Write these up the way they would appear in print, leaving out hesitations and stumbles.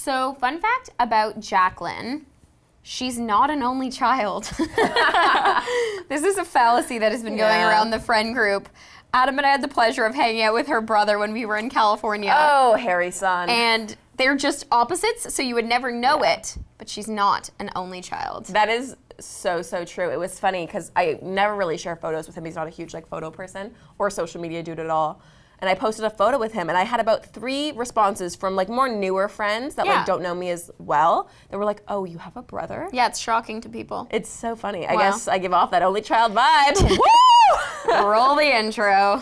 So, fun fact about Jaclyn. She's not an only child. This is a fallacy that has been going around the friend group. Adam and I had the pleasure of hanging out with her brother when we were in California. Oh, hairy son. And they're just opposites, so you would never know it. But she's not an only child. That is so true. It was funny because I never really share photos with him. He's not a huge like photo person or social media dude at all. And I posted a photo with him, and I had about 3 responses from like more newer friends that like don't know me as well. That were like, "Oh, you have a brother?" Yeah, it's shocking to people. It's so funny. I guess I give off that only child vibe. Woo! Roll the intro.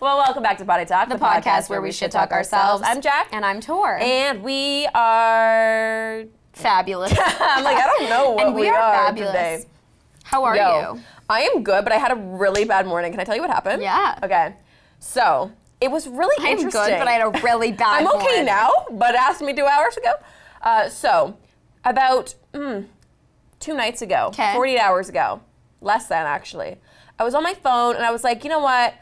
Well, welcome back to Potty Talk, the podcast where we shit talk ourselves. I'm Jack. And I'm Tor. And we are fabulous. I'm like, I don't know what and we are fabulous today. How are you? I am good, but I had a really bad morning. Can I tell you what happened? Yeah. Okay. So, it was really interesting. I'm good, but I had a really bad I'm okay morning. now, but it asked me 2 hours ago. So, about 2 nights ago, 48 hours ago, less than actually, I was on my phone and I was like, you know what?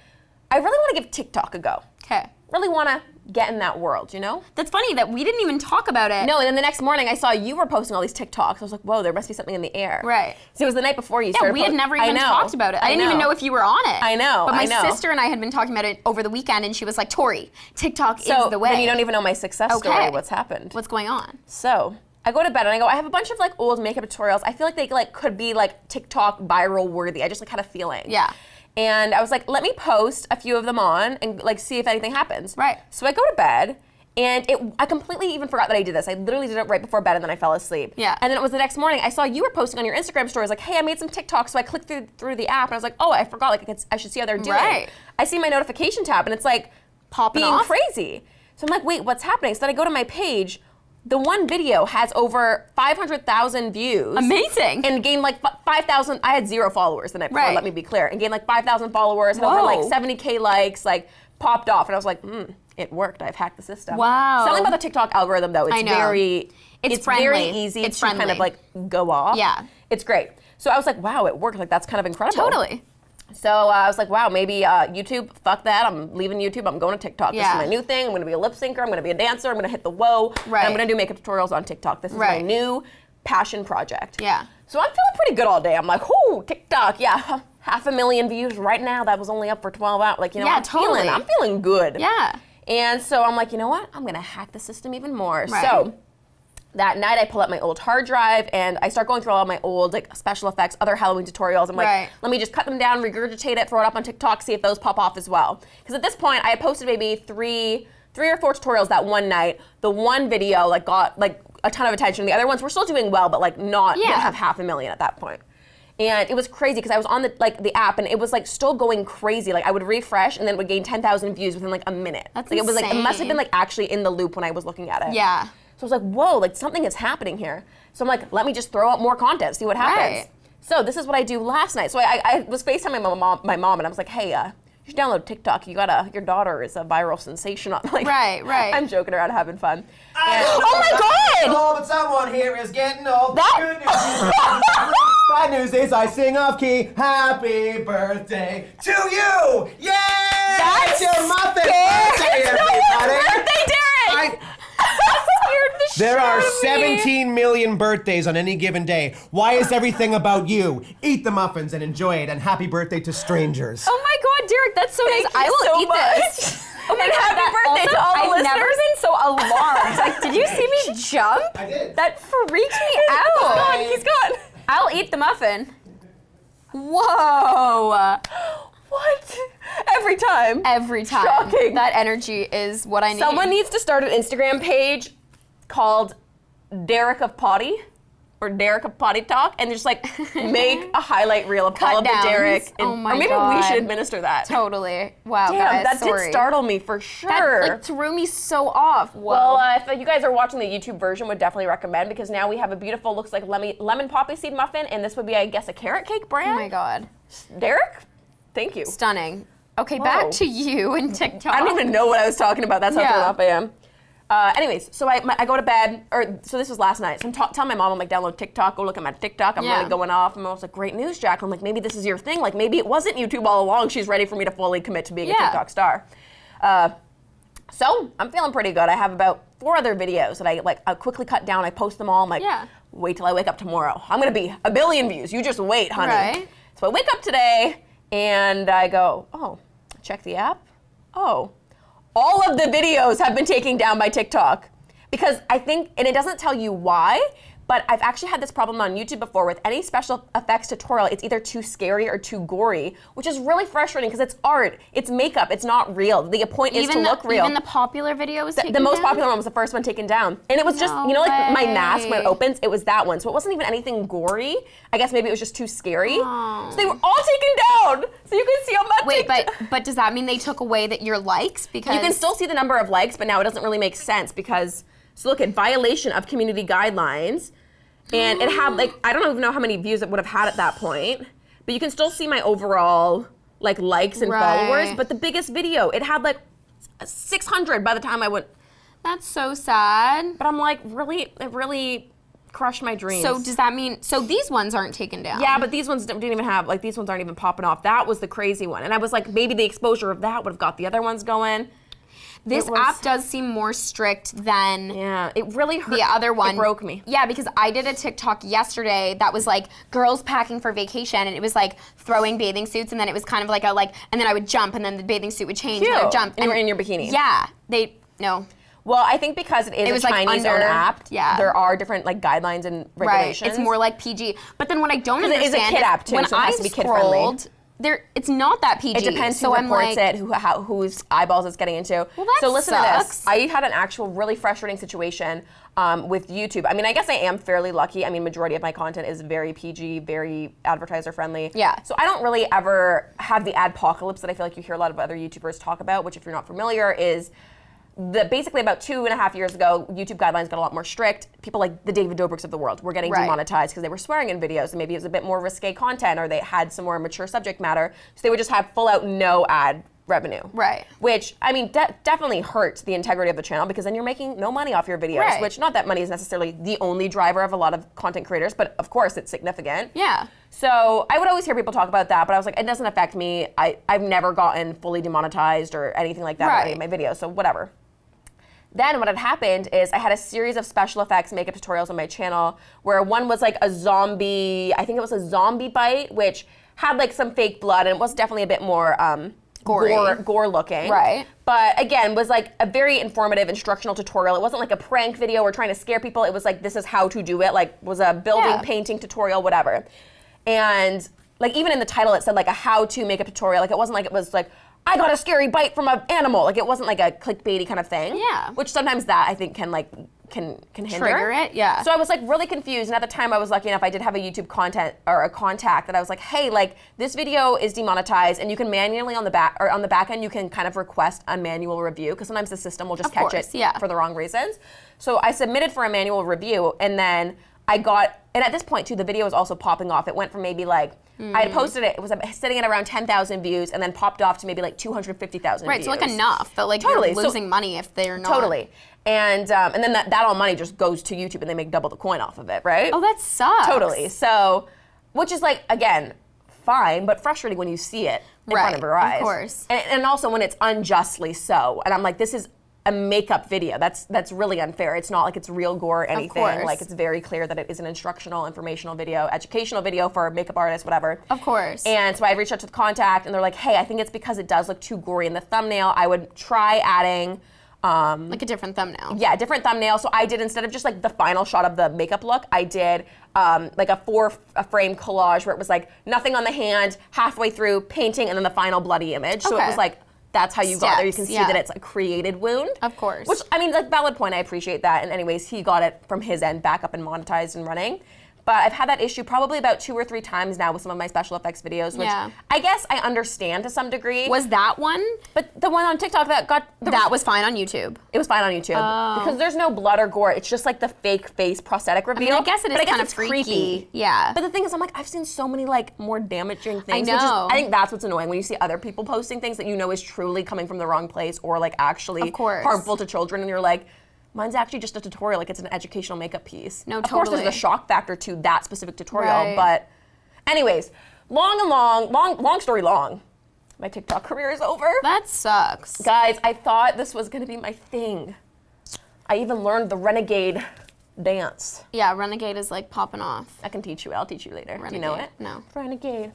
I really want to give TikTok a go. Okay. Really want to get in that world, you know? That's funny that we didn't even talk about it. No, and then the next morning I saw you were posting all these TikToks. I was like, whoa, there must be something in the air. Right. So it was the night before you started. Yeah, we had never even talked about it. I didn't even know if you were on it. I know. But my sister and I had been talking about it over the weekend, and she was like, Torri, TikTok is the way. Then you don't even know my success story, what's happened. What's going on? So I go to bed and I go, I have a bunch of like old makeup tutorials. I feel like they like could be like TikTok viral worthy. I just like had a feeling. Yeah. And I was like, let me post a few of them on and like see if anything happens. Right. So I go to bed and I completely even forgot that I did this. I literally did it right before bed and then I fell asleep. Yeah. And then it was the next morning, I saw you were posting on your Instagram stories like, hey, I made some TikToks. So I clicked through the app and I was like, oh, I forgot, like I should see how they're doing. Right. I see my notification tab and it's like popping being off. crazy. So I'm like, wait, what's happening? So then I go to my page. The one video has over 500,000 views. Amazing. And gained like 5,000, I had 0 followers the night before, let me be clear. And gained like 5,000 followers, had over like 70K likes, like popped off. And I was like, it worked, I've hacked the system. Wow. Something about the TikTok algorithm though, it's very, it's very easy to kind of like go off. Yeah. It's great. So I was like, wow, it worked, like that's kind of incredible. Totally. So I was like, wow, maybe YouTube, fuck that. I'm leaving YouTube. I'm going to TikTok. This is my new thing. I'm going to be a lip syncer. I'm going to be a dancer. I'm going to hit the whoa. Right. And I'm going to do makeup tutorials on TikTok. This is my new passion project. Yeah. So I'm feeling pretty good all day. I'm like, oh, TikTok, yeah, 500,000 views right now. That was only up for 12 hours. Like, you know, I'm feeling good. Yeah. And so I'm like, you know what? I'm going to hack the system even more. Right. So that night I pull out my old hard drive and I start going through all of my old like special effects, other Halloween tutorials. I'm like, let me just cut them down, regurgitate it, throw it up on TikTok, see if those pop off as well. Because at this point I had posted maybe three or four tutorials that one night. The one video like got like a ton of attention. The other ones were still doing well, but like not didn't have 500,000 at that point. And it was crazy because I was on the app and it was like still going crazy. Like I would refresh and then it would gain 10,000 views within like a minute. That's like, insane. It was like it must have been like actually in the loop when I was looking at it. Yeah. So I was like, whoa, like something is happening here. So I'm like, let me just throw out more content, see what happens. Right. So this is what I do last night. So I was FaceTiming my mom and I was like, hey, you should download TikTok. Your daughter is a viral sensation. Like, right. I'm joking around, having fun. Oh my God! Old, but someone here is getting old. Good news. Bad news is I sing off key. Happy birthday to you! Yay! That's it's your muffin scared. birthday, It's everybody! not your birthday, Derek! There are 17 million birthdays on any given day. Why is everything about you? Eat the muffins and enjoy it, and happy birthday to strangers. Oh my God, Derek, that's so nice. I will eat this. Oh my God, happy birthday to all the listeners. I've never been so alarmed. Like, did you see me jump? I did. That freaked me out. He's gone. I'll eat the muffin. Whoa. What? Every time. Every time. Shocking. That energy is what I need. Someone needs to start an Instagram page called Derek of Potty or Derek of Potty Talk and just like make a highlight reel of all of the Derek. Oh my or maybe God. we should administer that. Totally. Wow, Damn, guys, that sorry. did startle me for sure. That like threw me so off. Whoa. Well, if you guys are watching the YouTube version, would definitely recommend because now we have a beautiful, looks like lemon poppy seed muffin, and this would be, I guess, a carrot cake brand. Oh my God. Derek, thank you. Stunning. Okay, Whoa. back to you and TikTok. I don't even know what I was talking about. That's how thrown off I am. Anyways, so I go to bed, so this was last night. So I'm telling my mom, I'm like, download TikTok, go look at my TikTok. I'm really going off. And I was like, great news, Jaclyn. I'm like, maybe this is your thing. Like, maybe it wasn't YouTube all along. She's ready for me to fully commit to being a TikTok star. So I'm feeling pretty good. I have about 4 other videos that I quickly cut down. I post them all. I'm like, wait till I wake up tomorrow. I'm gonna be 1 billion views. You just wait, honey. Right. So I wake up today and I go, oh, check the app. Oh, all of the videos have been taken down by TikTok. Because I think, and it doesn't tell you why, but I've actually had this problem on YouTube before with any special effects tutorial. It's either too scary or too gory, which is really frustrating because it's art, it's makeup, it's not real. The point is to look real. Even the popular video was taken down? The most down? popular one was the first one taken down. And it was just, you know, like my mask when it opens, it was that one. So it wasn't even anything gory. I guess maybe it was just too scary. So they were all taken down. So you can see on my Wait, but does that mean they took away your likes? Because you can still see the number of likes, but now it doesn't really make sense because, so look at violation of community guidelines. And it had like, I don't even know how many views it would have had at that point, but you can still see my overall like likes and followers. But the biggest video, it had like 600 by the time I went. That's so sad. But I'm like, really, it really crushed my dreams. So does that mean, so these ones aren't taken down? Yeah, but these ones didn't even have, like these ones aren't even popping off. That was the crazy one. And I was like, maybe the exposure of that would have got the other ones going. This app does seem more strict than it really hurt. The other one. It broke me. Yeah, because I did a TikTok yesterday that was like girls packing for vacation, and it was like throwing bathing suits, and then it was kind of like and then I would jump, and then the bathing suit would change, and I would jump. And you were in your bikini. Yeah, Well, I think because it is a Chinese-owned app, there are different like guidelines and regulations. Right, it's more like PG. But then what I don't understand is a kid app too, when so it has to be kid-friendly. It's not that PG. It depends who reports it, whose eyeballs it's getting into. Well, that so listen sucks. to this. I had an actual really frustrating situation with YouTube. I mean, I guess I am fairly lucky. I mean, majority of my content is very PG, very advertiser friendly. Yeah. So I don't really ever have the adpocalypse that I feel like you hear a lot of other YouTubers talk about, which if you're not familiar is basically about 2.5 years ago, YouTube guidelines got a lot more strict. People like the David Dobrik's of the world were getting demonetized because they were swearing in videos, and maybe it was a bit more risque content, or they had some more mature subject matter. So they would just have full out no ad revenue. Right. Which, I mean, definitely hurts the integrity of the channel because then you're making no money off your videos, which not that money is necessarily the only driver of a lot of content creators, but of course it's significant. Yeah. So I would always hear people talk about that, but I was like, it doesn't affect me. I've never gotten fully demonetized or anything like that with any of my videos, so whatever. Then what had happened is I had a series of special effects makeup tutorials on my channel where one was like a zombie, I think it was a zombie bite, which had like some fake blood, and it was definitely a bit more gore looking. Right. But again, was like a very informative instructional tutorial. It wasn't like a prank video or trying to scare people. It was like, this is how to do it. Like, was a building, painting tutorial, whatever. And like even in the title, it said like a how-to makeup tutorial. Like it wasn't like it was like, I got a scary bite from an animal. Like it wasn't like a clickbaity kind of thing. Yeah. Which sometimes that I think can hinder. Trigger it, yeah. So I was like really confused, and at the time I was lucky enough I did have a YouTube contact that I was like, hey, like this video is demonetized, and you can manually on the back end you can kind of request a manual review because sometimes the system will just catch it for the wrong reasons. So I submitted for a manual review, and then I got, and at this point too, the video was also popping off. It went from maybe like, I had posted it was sitting at around 10,000 views, and then popped off to maybe like 250,000 Right, views. so like enough, but like you're losing money if they're not. Totally. And then that all money just goes to YouTube, and they make double the coin off of it, right? Oh, that sucks. Totally. So, which is like, again, fine, but frustrating when you see it in front of your eyes. Of course. And also when it's unjustly so. And I'm like, this is a makeup video. That's really unfair. It's not like it's real gore or anything. Of course. Like it's very clear that it is an instructional, informational video, educational video for makeup artists, whatever. Of course. And so I reached out to the contact, and they're like, hey, I think it's because it does look too gory in the thumbnail. I would try adding like a different thumbnail. Yeah, different thumbnail. So I did, instead of just like the final shot of the makeup look, I did like a frame collage where it was like nothing on the hand, halfway through painting, and then the final bloody image. So it was like, that's how you got there. You can see that it's a created wound. Of course. Which, I mean, like, valid point. I appreciate that. And anyways, he got it from his end back up and monetized and running. But I've had that issue probably about 2 or 3 times now with some of my special effects videos, which I guess I understand to some degree. Was that one? But the one on TikTok that was fine on YouTube. It was fine on YouTube because there's no blood or gore. It's just like the fake face prosthetic reveal. I mean, I guess it is kind of freaky. Creepy. Yeah. But the thing is, I'm like, I've seen so many like more damaging things. I know. I think that's what's annoying when you see other people posting things that you know is truly coming from the wrong place or like actually harmful to children, and you're like, Mine's actually just a tutorial, like it's an educational makeup piece. No, Of course, there's totally. the shock factor to that specific tutorial, Right. but anyways, long story long. My TikTok career is over. That sucks. Guys, I thought this was gonna be my thing. I even learned the renegade dance. Yeah, Renegade is like popping off. I can teach you. I'll teach you later. Do you know it? No. Renegade.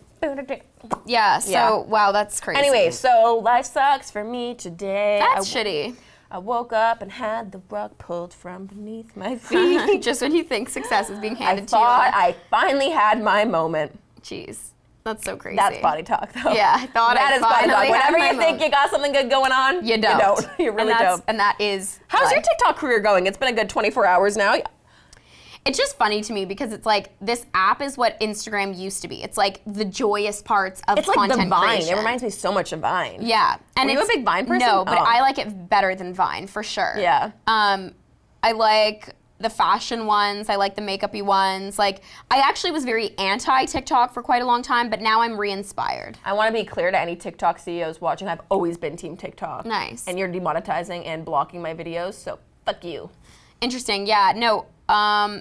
Yeah, so, Yeah. wow, that's crazy. Anyway, so life sucks for me today. That's shitty. I woke up and had the rug pulled from beneath my feet. Just when you think success is being I handed to thought you. I finally had my moment. Jeez, that's so crazy. That's body talk, though. Yeah, I thought that I is body talk. finally had Whenever my you think moment. you got something good going on, You don't. You don't. You really don't. And that is How's your life. TikTok career going? It's been a good 24 hours now. It's just funny to me because it's like this app is what Instagram used to be. It's like the joyous parts of It's like content the Vine. creation. It reminds me so much of Vine. Yeah, and Were you a it's big Vine person? No, but Oh. I like it better than Vine for sure. Yeah. I like the fashion ones. I like the makeup-y ones. Like, I actually was very anti-TikTok for quite a long time, but now I'm re-inspired. I want to be clear to any TikTok CEOs watching. I've always been team TikTok. Nice. And you're demonetizing and blocking my videos, so fuck you. Interesting. Yeah. No.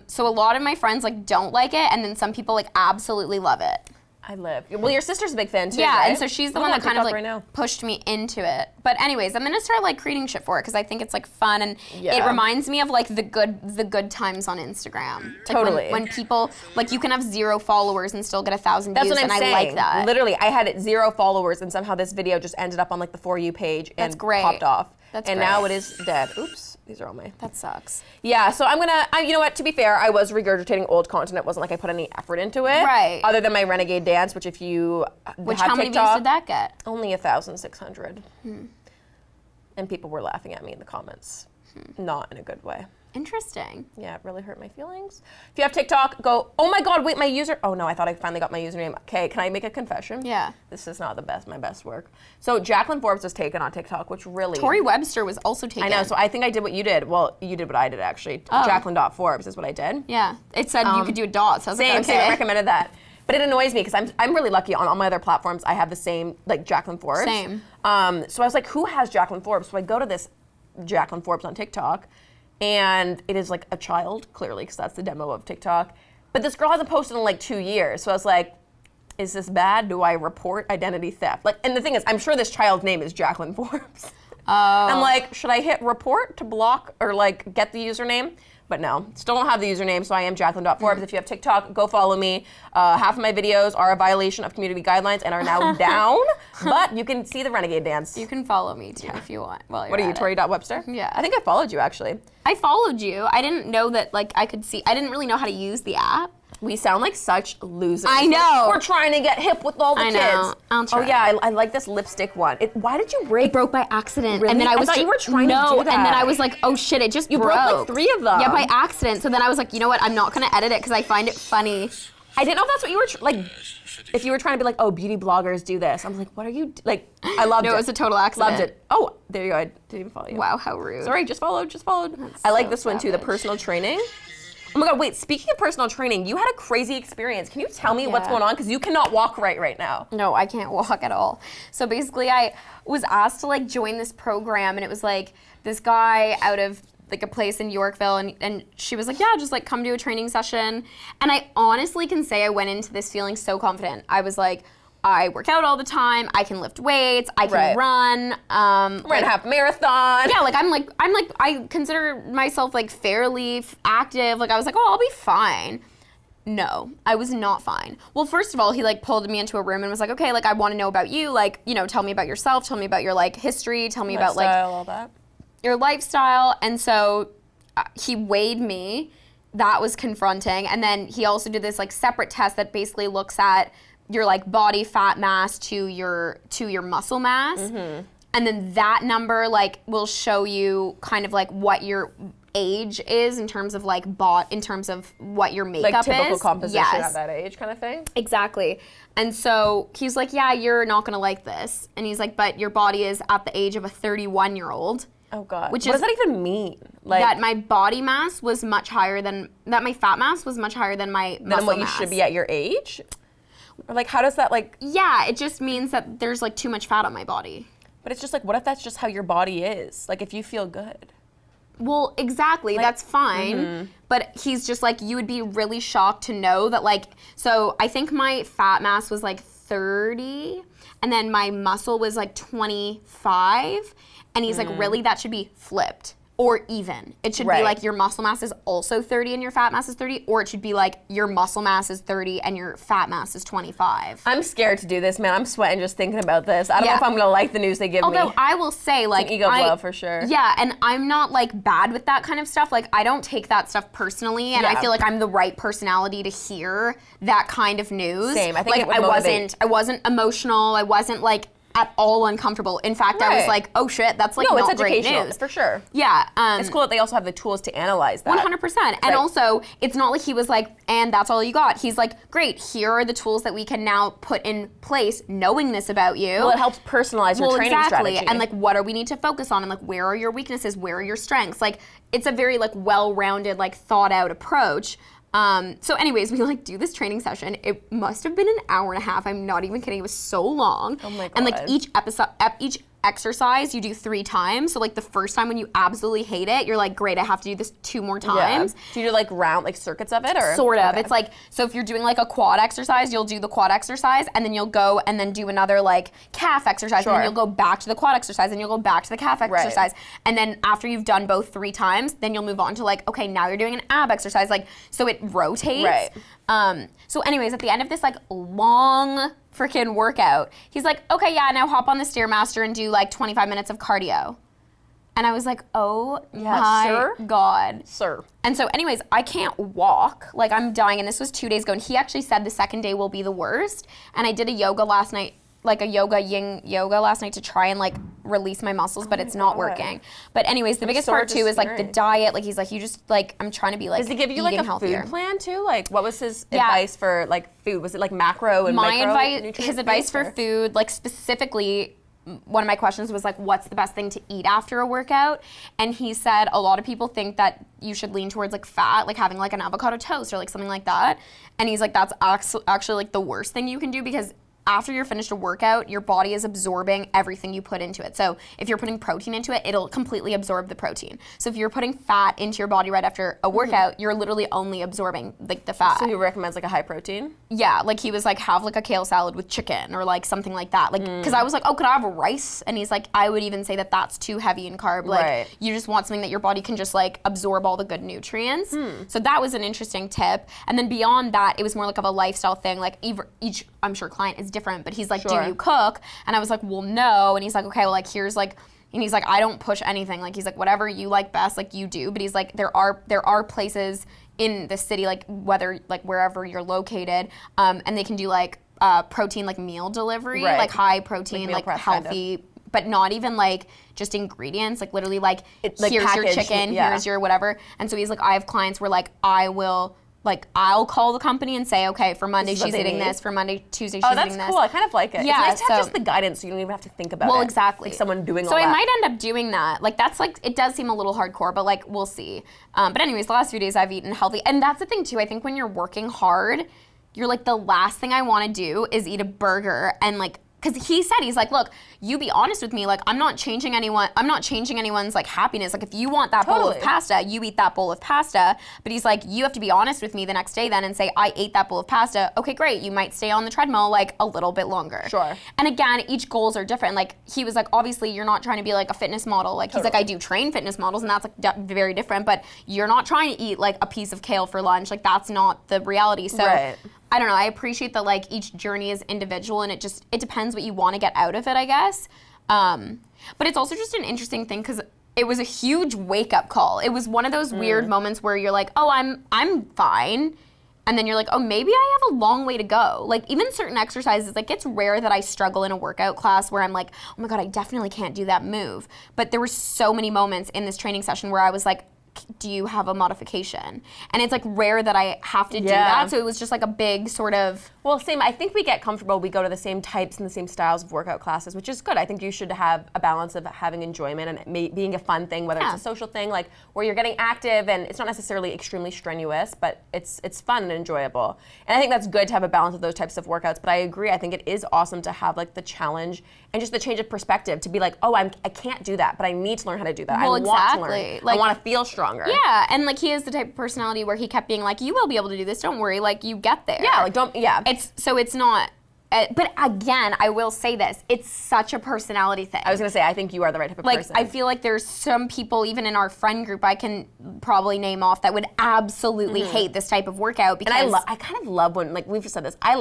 So a lot of my friends like don't like it, and then some people like absolutely love it. I live. Well, your sister's a big fan too. Yeah, right? and so she's the I'm one on that kind of TikTok like right now. pushed me into it. But anyways, I'm gonna start like creating shit for it because I think it's like fun and Yeah. it reminds me of like the good times on Instagram. Like, Totally. When people like you can have 0 followers and still get 1,000 That's views, what I'm and saying. I like that. Literally, I had 0 followers, and somehow this video just ended up on like the For You page and That's great. popped off. That's and great. now it is dead. Oops, these are all my. That sucks. Yeah, so you know what, to be fair, I was regurgitating old content. It wasn't like I put any effort into it. Right. Other than my Renegade dance, which if you have How many views TikTok, did that get? Only 1,600. And people were laughing at me in the comments. Not in a good way. Interesting. Yeah, it really hurt my feelings. If you have TikTok, go, oh my God, wait, my user, oh no, I thought I finally got my username. Okay, can I make a confession? Yeah. This is not my best work. So Jaclyn Forbes was taken on TikTok, which really. Torri Webster was also taken. I know, so I think I did what you did. Well, you did what I did actually. Oh. Jaclyn.Forbes is what I did. Yeah. It said you could do a dot, so I was Same, like, same, I okay. recommended that. But it annoys me because I'm really lucky on all my other platforms. I have the same, like Jaclyn Forbes. Same. So I was like, who has Jaclyn Forbes? So I go to this Jaclyn Forbes on TikTok, and it is like a child, clearly, because that's the demo of TikTok. But this girl hasn't posted in like 2 years. So I was like, is this bad? Do I report identity theft? Like, and the thing is, I'm sure this child's name is Jaclyn Forbes. Oh. I'm like, should I hit report to block or like get the username? But no, still don't have the username, so I am jaclyn.forbes. If you have TikTok, go follow me. Half of my videos are a violation of community guidelines and are now down, but you can see the Renegade dance. You can follow me too if you want. While you're What are you, at it. torri.webster? Yeah. I think I followed you, actually. I followed you. I didn't know that like I could see. I didn't really know how to use the app. We sound like such losers. I know. We're trying to get hip with all the I kids. know. I'll try. Oh yeah, I like this lipstick one. Why did you break? It broke by accident, Really? and then I I was thought you were trying to no, do and then that. I was like, oh shit, it just You broke like 3 of them. Yeah, by accident. So then I was like, you know what? I'm not gonna edit it because I find it funny. I didn't know if that's what you were like. If you were trying to be like, oh, beauty bloggers do this. I'm like, what are you like? I loved it. No, it was a total accident. Loved it. Oh, there you go. I didn't even follow you. Wow, how rude. Sorry, just followed. I like so this one too. The savage. personal training. Oh my God, wait, speaking of personal training, you had a crazy experience. Can you tell me what's Yeah. going on? Because you cannot walk right now. No, I can't walk at all. So basically, I was asked to like join this program, and it was like this guy out of like a place in Yorkville, and she was like, yeah, just like come do a training session. And I honestly can say I went into this feeling so confident. I was like, I work out all the time. I can lift weights. I can Right. run. Ran a half marathon. Yeah, like I'm like I consider myself like fairly active. Like I was like, oh, I'll be fine. No, I was not fine. Well, first of all, he like pulled me into a room and was like, okay, like I want to know about you. Like, you know, tell me about yourself. Tell me about your like history. Tell me about like Lifestyle, all that. your lifestyle. And so he weighed me. That was confronting. And then he also did this like separate test that basically looks at your like body fat mass to your muscle mass. Mm-hmm. And then that number like will show you kind of like what your age is in terms of like in terms of what your makeup Like typical is. composition Yes. at that age kind of thing? Exactly. And so he's like, yeah, you're not gonna like this. And he's like, but your body is at the age of a 31-year-old. Oh God. Which what is- does that even mean? Like That my body mass was much higher than, that my fat mass was much higher than my muscle than what you mass. should be at your age? Or like how does that like Yeah, it just means that there's like too much fat on my body. but it's just like what if that's just how your body is? Like if you feel good. Well, exactly. Like, that's fine. But he's just like, you would be really shocked to know that like, so I think my fat mass was like 30 and then my muscle was like 25. And he's like, really, that should be flipped. Or even. It should be like your muscle mass is also 30 and your fat mass is 30, or it should be like your muscle mass is 30 and your fat mass is 25. I'm scared to do this, man. I'm sweating just thinking about this. I don't know if I'm gonna like the news they give me. Although I will say, like, it's an ego blow for sure. Yeah, and I'm not like bad with that kind of stuff. Like, I don't take that stuff personally, and I feel like I'm the right personality to hear that kind of news. Same. I think like, it would I wasn't emotional. I wasn't like at all uncomfortable. In fact, I was like, oh shit, that's like not great news. For sure. Yeah. It's cool that they also have the tools to analyze that. 100%. And also, it's not like he was like, and that's all you got. He's like, great, here are the tools that we can now put in place knowing this about you. Well, it helps personalize your training strategy. And like, what do we need to focus on? And like, where are your weaknesses? Where are your strengths? Like, it's a very like well-rounded, like thought out approach. So anyways, we like do this training session. It must have been an hour and a half. I'm not even kidding. It was so long. Oh my God. And like each exercise you do 3 times. So like the first time when you absolutely hate it, you're like, great, I have to do this 2 more times. Yeah. Do you do like round, like circuits of it or? Sort of. Okay. It's like, so if you're doing like a quad exercise, you'll do the quad exercise and then you'll go and then do another like calf exercise and then you'll go back to the quad exercise and you'll go back to the calf exercise. And then after you've done both 3 times, then you'll move on to like, okay, now you're doing an ab exercise. Like, so it rotates. So anyways, at the end of this like long freaking workout, he's like, okay, yeah, now hop on the Stairmaster and do like 25 minutes of cardio. And I was like, oh my God. Sir. And so anyways, I can't walk. Like, I'm dying. And this was 2 days ago. And he actually said the second day will be the worst. And I did a yoga last night, like a yin yoga last night to try and like release my muscles, but it's not working. But anyways, the biggest part too is like the diet. Like, he's like, you just like, I'm trying to be like, does he give you like a healthier. food plan too? Like, what was his advice for like food? Was it like macro and micro? His advice for food, like specifically, one of my questions was like, what's the best thing to eat after a workout? And he said a lot of people think that you should lean towards like fat, like having like an avocado toast or like something like that. And he's like, that's actually like the worst thing you can do, because after you're finished a workout, your body is absorbing everything you put into it. So if you're putting protein into it, it'll completely absorb the protein. So if you're putting fat into your body right after a workout, you're literally only absorbing like the fat. So he recommends like a high protein? Yeah, like he was like, have like a kale salad with chicken or like something like that. Like, because I was like, oh, could I have rice? And he's like, I would even say that that's too heavy in carb. Like, you just want something that your body can just like absorb all the good nutrients. So that was an interesting tip. And then beyond that, it was more like of a lifestyle thing. Like each, I'm sure, client is different, but he's like, do you cook? And I was like, well, no. And he's like, okay, well, like here's like, and he's like, I don't push anything. Like, he's like, whatever you like best, like you do. But he's like, there are places in the city, like whether like wherever you're located, and they can do like protein like meal delivery, like high protein, like healthy, kind of. But not even like just ingredients, like literally like here's your chicken, here's your whatever. And so he's like, I have clients where like I'll call the company and say, okay, for Monday she's eating this, for Monday, Tuesday she's eating this. Oh, that's cool. I kind of like it. Yeah, it's nice to have just the guidance so you don't even have to think about it. Well, exactly. Like someone doing all that. So I might end up doing that. Like, that's like, it does seem a little hardcore, but like, we'll see. But anyways, the last few days I've eaten healthy. And that's the thing too, I think when you're working hard, you're like, the last thing I want to do is eat a burger and like, because he said, he's like, look, you be honest with me. Like, I'm not changing anyone's like happiness. Like, if you want that bowl of pasta, you eat that bowl of pasta. But he's like, you have to be honest with me the next day then and say, I ate that bowl of pasta. Okay, great. You might stay on the treadmill like a little bit longer. Sure. And again, each goals are different. Like, he was like, obviously you're not trying to be like a fitness model. Like, he's like, I do train fitness models and that's like very different. But you're not trying to eat like a piece of kale for lunch. Like, that's not the reality. So I don't know, I appreciate that like each journey is individual and it depends what you want to get out of it, I guess. But it's also just an interesting thing because it was a huge wake-up call. It was one of those weird moments where you're like, oh, I'm fine. And then you're like, oh, maybe I have a long way to go. Like, even certain exercises, like, it's rare that I struggle in a workout class where I'm like, oh my God, I definitely can't do that move. But there were so many moments in this training session where I was like, do you have a modification? And it's like rare that I have to do that. So it was just like a big sort of. Well, same. I think we get comfortable. We go to the same types and the same styles of workout classes, which is good. I think you should have a balance of having enjoyment and it being a fun thing, whether it's a social thing, like where you're getting active and it's not necessarily extremely strenuous, but it's fun and enjoyable. And I think that's good to have a balance of those types of workouts. But I agree. I think it is awesome to have like the challenge and just the change of perspective to be like, oh, I can't do that, but I need to learn how to do that. Well, I want to learn. Like, I want to feel stronger. Yeah, and like he is the type of personality where he kept being like, you will be able to do this. Don't worry. Like you get there. Yeah. Like don't. Yeah. It's not. But again, I will say this: it's such a personality thing. I was gonna say, I think you are the right type of person. I feel like there's some people, even in our friend group, I can probably name off that would absolutely hate this type of workout. Because and I kind of love when, like we've said this, I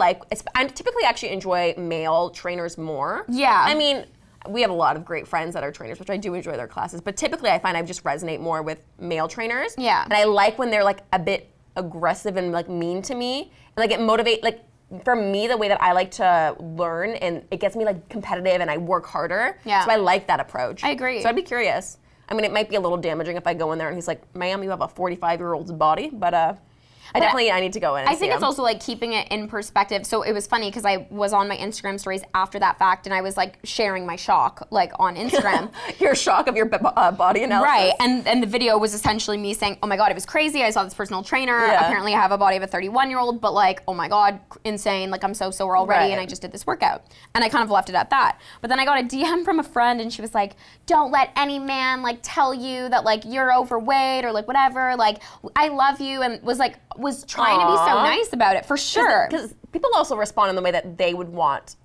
typically actually enjoy male trainers more. Yeah. I mean, we have a lot of great friends that are trainers, which I do enjoy their classes. But typically, I find I just resonate more with male trainers. Yeah. And I like when they're like a bit aggressive and like mean to me, and like it motivate like. For me, the way that I like to learn, and it gets me like competitive and I work harder. Yeah. So I like that approach. I agree. So I'd be curious. I mean, it might be a little damaging if I go in there and he's like, ma'am, you have a 45-year-old's body, but I need to go in and I think it's also like keeping it in perspective. So it was funny because I was on my Instagram stories after that fact and I was like sharing my shock like on Instagram. Your shock of your body analysis. Right, and the video was essentially me saying, oh my God, it was crazy. I saw this personal trainer. Yeah. Apparently I have a body of a 31-year-old, but like, oh my God, insane. Like I'm so sore already and I just did this workout. And I kind of left it at that. But then I got a DM from a friend and she was like, don't let any man like tell you that like you're overweight or like whatever. Like I love you, and was trying to be so nice about it, for sure. Because people also respond in the way that they would want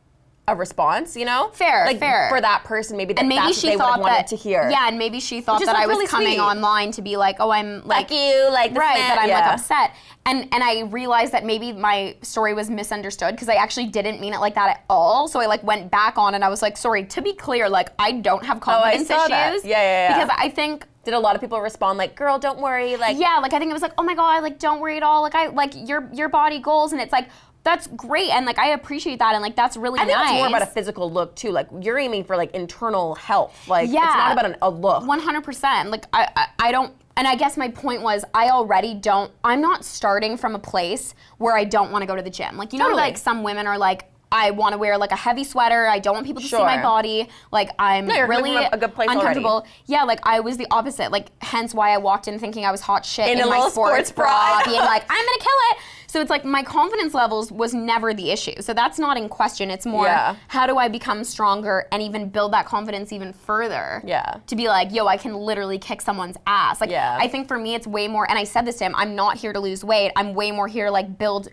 a response, you know? Fair. For that person, maybe and maybe that's she what they thought would have wanted to hear. Yeah, and maybe she thought Which is, that like, I was really coming sweet. online to be like, oh, I'm like you, like this right, man. that I'm like upset. And I realized that maybe my story was misunderstood because I actually didn't mean it like that at all. So I like went back on and I was like, sorry, to be clear, like I don't have confidence I saw issues. that. Yeah. Because I think. Did a lot of people respond like, girl, don't worry, like Yeah, like I think it was like, oh my God, like don't worry at all. Like I like your body goals, and it's like that's great, and like I appreciate that, and like that's really nice. I think it's more about a physical look too. Like you're aiming for like internal health. Like it's not about a look. 100%. Like I don't. And I guess my point was I'm not starting from a place where I don't want to go to the gym. Like, you know, like some women are like, I want to wear like a heavy sweater. I don't want people to see my body. Like I'm really a good place uncomfortable. Already. Yeah, like I was the opposite. Like hence why I walked in thinking I was hot shit in my little sports bra, being like, I'm gonna kill it. So it's like my confidence levels was never the issue. So that's not in question. It's more how do I become stronger and even build that confidence even further? Yeah. To be like, yo, I can literally kick someone's ass. Like I think for me it's way more, and I said this to him, I'm not here to lose weight. I'm way more here to like build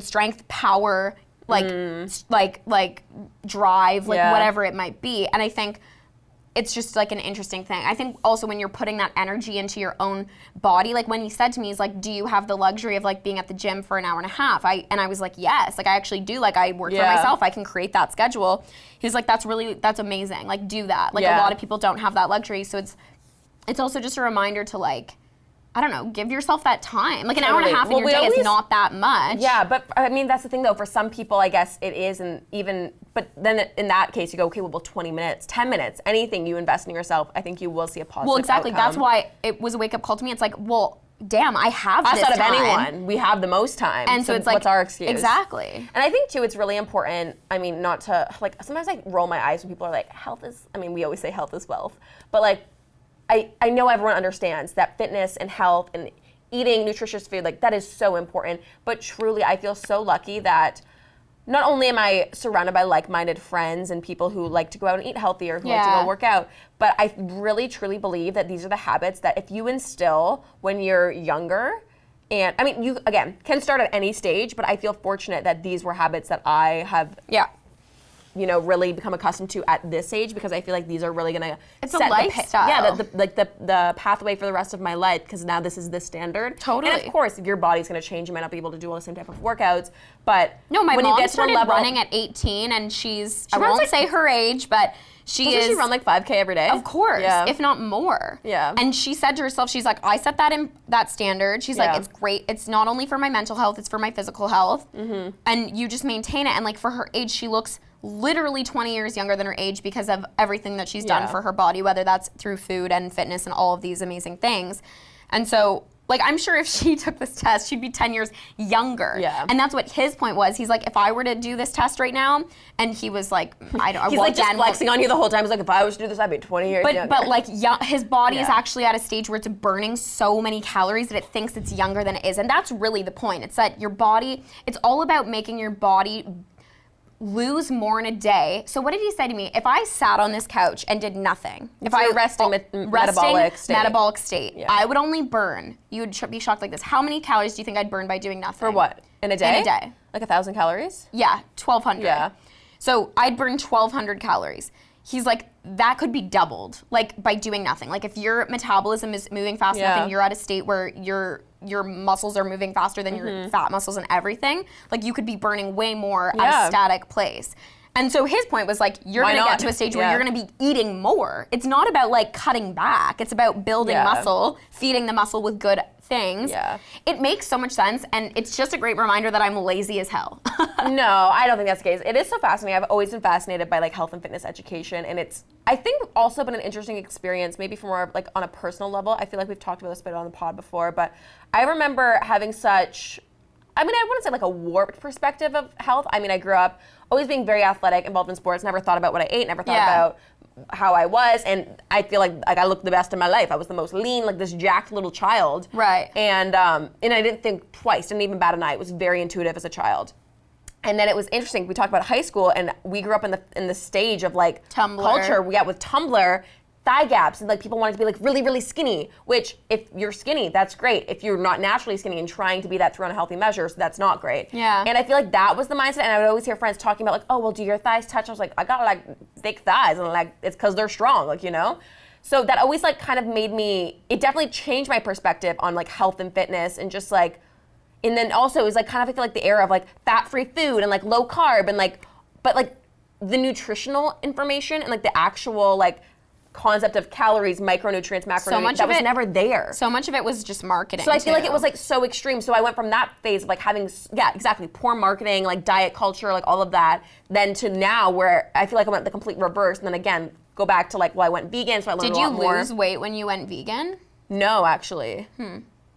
strength, power, like drive, like whatever it might be. And I think it's just like an interesting thing. I think also when you're putting that energy into your own body, like when he said to me, he's like, do you have the luxury of like being at the gym for an hour and a half? And I was like, yes, like I actually do. Like I work for myself. I can create that schedule. He was like, that's amazing. Like do that. Like a lot of people don't have that luxury. So it's also just a reminder to like, I don't know, give yourself that time. Like an hour and a half in your day is not that much. Yeah, but I mean, that's the thing though. For some people, I guess it is, but then in that case, you go, okay, well, 20 minutes, 10 minutes, anything you invest in yourself, I think you will see a positive Well, exactly. outcome. That's why it was a wake-up call to me. It's like, well, damn, I have us this out of time. anyone, we have the most time. And so it's like, what's our excuse? Exactly. And I think too, it's really important. I mean, not to like. Sometimes I roll my eyes when people are like, health is. I mean, we always say health is wealth, but like, I know everyone understands that fitness and health and eating nutritious food, like that is so important. But truly, I feel so lucky that not only am I surrounded by like-minded friends and people who like to go out and eat healthier, who like to go work out, but I really, truly believe that these are the habits that if you instill when you're younger, and I mean, you, again, can start at any stage, but I feel fortunate that these were habits that I have you know, really become accustomed to at this age, because I feel like these are really gonna set a lifestyle. the pathway for the rest of my life, because now this is the standard. Totally. And of course, if your body's gonna change, you might not be able to do all the same type of workouts, but no, my when mom you get started to a level, running at 18, and I runs won't say her age, but doesn't she run like 5K every day? Of course, if not more. Yeah. And she said to herself, she's like, I set that standard. She's like, it's great. It's not only for my mental health, it's for my physical health. Mm-hmm. And you just maintain it. And like for her age, she looks literally 20 years younger than her age because of everything that she's done for her body, whether that's through food and fitness and all of these amazing things. And so, like, I'm sure if she took this test, she'd be 10 years younger. Yeah. And that's what his point was. He's like, if I were to do this test right now, and he was like, I don't. He's like just flexing on you the whole time. He's like, if I was to do this, I'd be 20 years younger. But like, his body is actually at a stage where it's burning so many calories that it thinks it's younger than it is. And that's really the point. It's that your body, it's all about making your body lose more in a day. So what did he say to me? If I sat on this couch and did nothing, if I resting metabolic state, I would only burn. You would be shocked like this. How many calories do you think I'd burn by doing nothing? For what? In a day? In a day. Like 1,000 calories? Yeah, 1,200. Yeah. So I'd burn 1,200 calories. He's like, that could be doubled, like by doing nothing. Like if your metabolism is moving fast enough and you're at a state where your muscles are moving faster than your fat muscles and everything, like you could be burning way more at a static place. And so his point was like, you're gonna get to a stage where you're gonna be eating more. It's not about like cutting back. It's about building muscle, feeding the muscle with good things. Yeah. It makes so much sense, and it's just a great reminder that I'm lazy as hell. No, I don't think that's the case. It is so fascinating. I've always been fascinated by like health and fitness education, and it's, I think, also been an interesting experience, maybe from more like on a personal level. I feel like we've talked about this a bit on the pod before, but I remember having such, I mean, I wouldn't say like a warped perspective of health. I mean, I grew up always being very athletic, involved in sports, never thought about what I ate, never thought about how I was, and I feel like I looked the best in my life. I was the most lean, like this jacked little child. Right. And I didn't think twice, didn't even bat an eye. I was very intuitive as a child. And then it was interesting, we talked about high school, and we grew up in the stage of like Tumblr. Culture. We got with Tumblr, thigh gaps, and like people wanted to be like really, really skinny, which if you're skinny, that's great. If you're not naturally skinny and trying to be that through unhealthy measures, that's not great. Yeah. And I feel like that was the mindset, and I would always hear friends talking about like, oh, well, do your thighs touch? I was like, I got like thick thighs, and like, it's because they're strong, like, you know? So that always like kind of made me, it definitely changed my perspective on like health and fitness, and just like, and then also it was like kind of, I feel like the era of like fat-free food and like low carb and like, but like the nutritional information and like the actual like concept of calories, micronutrients, macronutrients, that was never there. So much of it was just marketing. So I feel like it was like so extreme. So I went from that phase of like having, exactly, poor marketing, like diet culture, like all of that, then to now where I feel like I went the complete reverse, and then again, go back to like, well, I went vegan, so I learned a lot more. Did you lose weight when you went vegan? No, actually.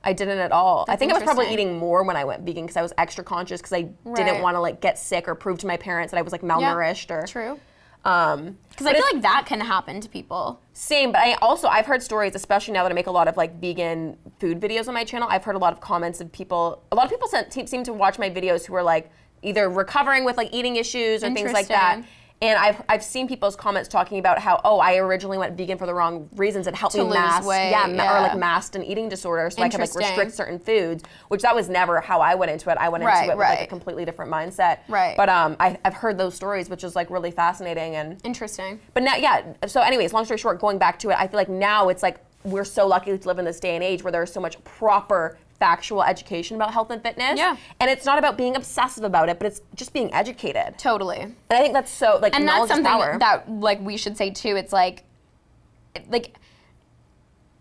I didn't at all. I think I was probably eating more when I went vegan because I was extra conscious because I didn't want to like get sick or prove to my parents that I was like malnourished or. True. Because I feel like that can happen to people. Same, but I've heard stories, especially now that I make a lot of like vegan food videos on my channel. I've heard a lot of comments of people. A lot of people seem to watch my videos who are like either recovering with like eating issues or things like that. And I've seen people's comments talking about how, oh, I originally went vegan for the wrong reasons. It helped me mask, or like masked an eating disorder, so I could like restrict certain foods, which that was never how I went into it. I went into it with like a completely different mindset. Right. But I've heard those stories, which is like really fascinating and interesting. But now, so anyways, long story short, going back to it, I feel like now it's like we're so lucky to live in this day and age where there's so much proper factual education about health and fitness. Yeah. And it's not about being obsessive about it, but it's just being educated. Totally. And I think that's so, like, and knowledge that's is something power. that, like, we should say, too. It's like,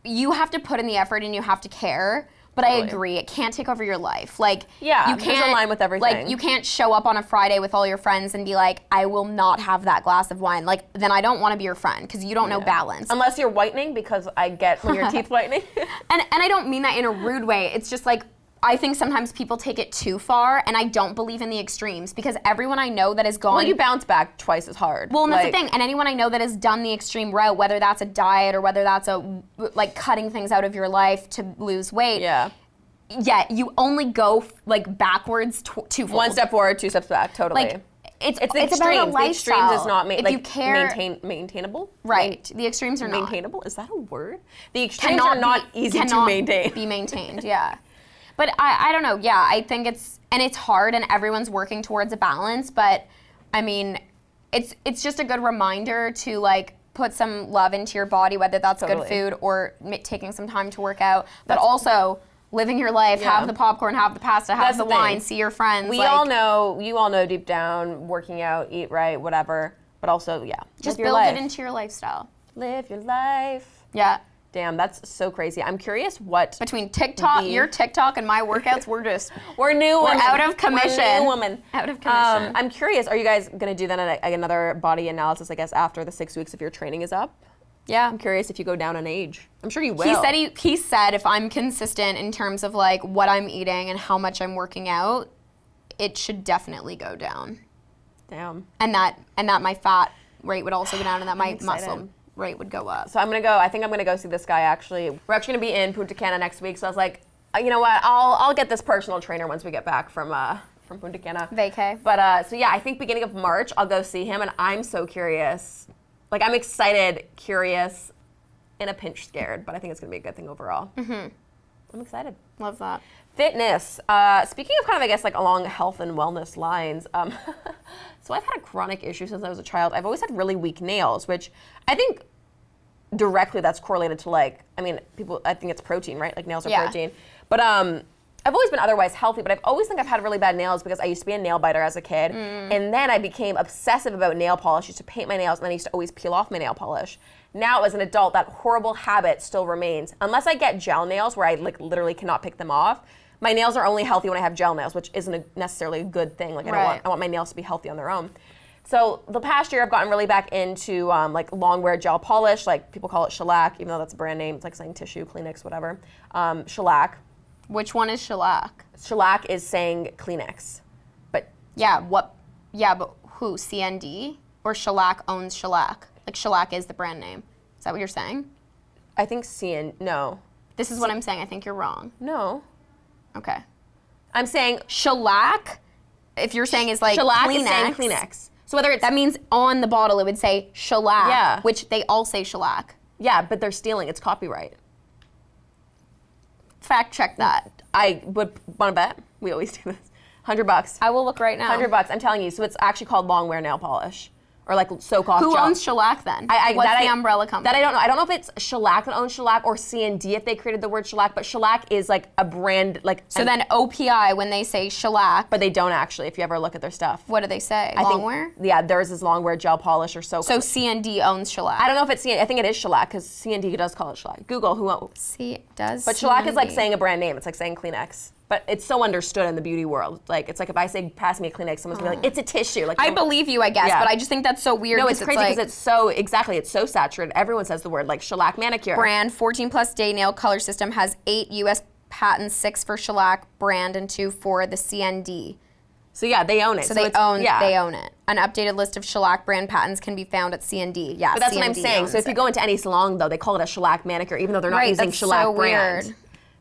you have to put in the effort and you have to care. But I agree, it can't take over your life. Like, you can't, there's a line with everything. Like, you can't show up on a Friday with all your friends and be like, I will not have that glass of wine. Like, then I don't want to be your friend because you don't know balance. Unless you're whitening, because I get when your teeth whitening. And I don't mean that in a rude way. It's just like, I think sometimes people take it too far, and I don't believe in the extremes because everyone I know that has gone. Well, you bounce back twice as hard. Well, and that's the thing. And anyone I know that has done the extreme route, whether that's a diet or whether that's like cutting things out of your life to lose weight. Yeah, you only go like backwards twofold. One step forward, two steps back. Totally. Like, it's the extremes. about a lifestyle. The extremes is not if you care, maintainable. Right. The extremes are not maintainable. Is that a word? The extremes are not easy to maintain. Be maintained. Yeah. But I don't know. Yeah, I think it's hard, and everyone's working towards a balance. But I mean, it's just a good reminder to like put some love into your body, whether that's good food or taking some time to work out. But also living your life, have the popcorn, have the pasta, have the wine, see your friends. You all know deep down, working out, eat right, whatever. But also, just build it into your lifestyle. Live your life. Yeah. Damn, that's so crazy. I'm curious what between TikTok, your TikTok, and my workouts, we're new. We're out of commission. We're new woman. Out of commission. I'm curious. Are you guys gonna do then another body analysis? I guess after the 6 weeks of your training is up. Yeah. I'm curious if you go down in age. I'm sure you will. He said if I'm consistent in terms of like what I'm eating and how much I'm working out, it should definitely go down. Damn. And that my fat rate would also go down, and that my muscle rate would go up. So I think I'm gonna go see this guy actually. We're actually gonna be in Punta Cana next week, so I was like, you know what, I'll get this personal trainer once we get back from Punta Cana. Vacay. But so yeah, I think beginning of March I'll go see him, and I'm so curious. Like, I'm excited, curious, and a pinch scared, but I think it's gonna be a good thing overall. Mm-hmm. I'm excited. Love that. Fitness. Speaking of kind of, I guess, like along health and wellness lines, so I've had a chronic issue since I was a child. I've always had really weak nails, which I think directly that's correlated to I think it's protein, right? Like nails are protein. But I've always been otherwise healthy, but I've always think I've had really bad nails because I used to be a nail biter as a kid. And then I became obsessive about nail polish. I used to paint my nails, and then I used to always peel off my nail polish. Now, as an adult, that horrible habit still remains. Unless I get gel nails where I literally cannot pick them off, my nails are only healthy when I have gel nails, which isn't necessarily a good thing. I want my nails to be healthy on their own. So the past year, I've gotten really back into long wear gel polish. Like, people call it Shellac, even though that's a brand name. It's like saying tissue, Kleenex, whatever. Shellac. Which one is Shellac? Shellac is saying Kleenex. But but who? CND? Or Shellac owns Shellac? Like, Shellac is the brand name. Is that what you're saying? I think no. This is what I'm saying. I think you're wrong. No. Okay. I'm saying Shellac, if you're saying is like Shellac Kleenex. is saying Kleenex. So whether it's... That means on the bottle it would say Shellac, Yeah. which they all say Shellac. Yeah, but they're stealing. It's copyright. Fact check that. I would want to bet. We always do this. $100. I will look right now. $100. I'm telling you. So it's actually called long wear nail polish. Or like soak-off Who gel. owns Shellac then? What's the umbrella company? That I don't know. I don't know if it's Shellac that owns Shellac or CND if they created the word Shellac, but Shellac is like a brand So then OPI, when they say Shellac. But they don't actually, if you ever look at their stuff. What do they say? I think- Longwear? Yeah, theirs is long wear gel polish or soak. So CND owns Shellac. I don't know if it's CND. I think it is Shellac because CND does call it Shellac. Google who owns. See, does But Shellac is like CND. saying a brand name. It's like saying Kleenex. But it's so understood in the beauty world. Like, it's like if I say, pass me a Kleenex, someone's gonna be like, it's a tissue. Like, I believe you, I guess, Yeah. but I just think that's so weird. No, it's crazy because like, it's so saturated. Everyone says the word, like Shellac manicure. brand 14 plus day nail color system has 8 U.S. patents, 6 for Shellac brand and 2 for the CND. So yeah, they own it. So they own it. An updated list of Shellac brand patents can be found at CND. Yeah, But that's CND what I'm saying. So if you go into any salon, though, they call it a Shellac manicure, even though they're not using that's Shellac so brand. weird.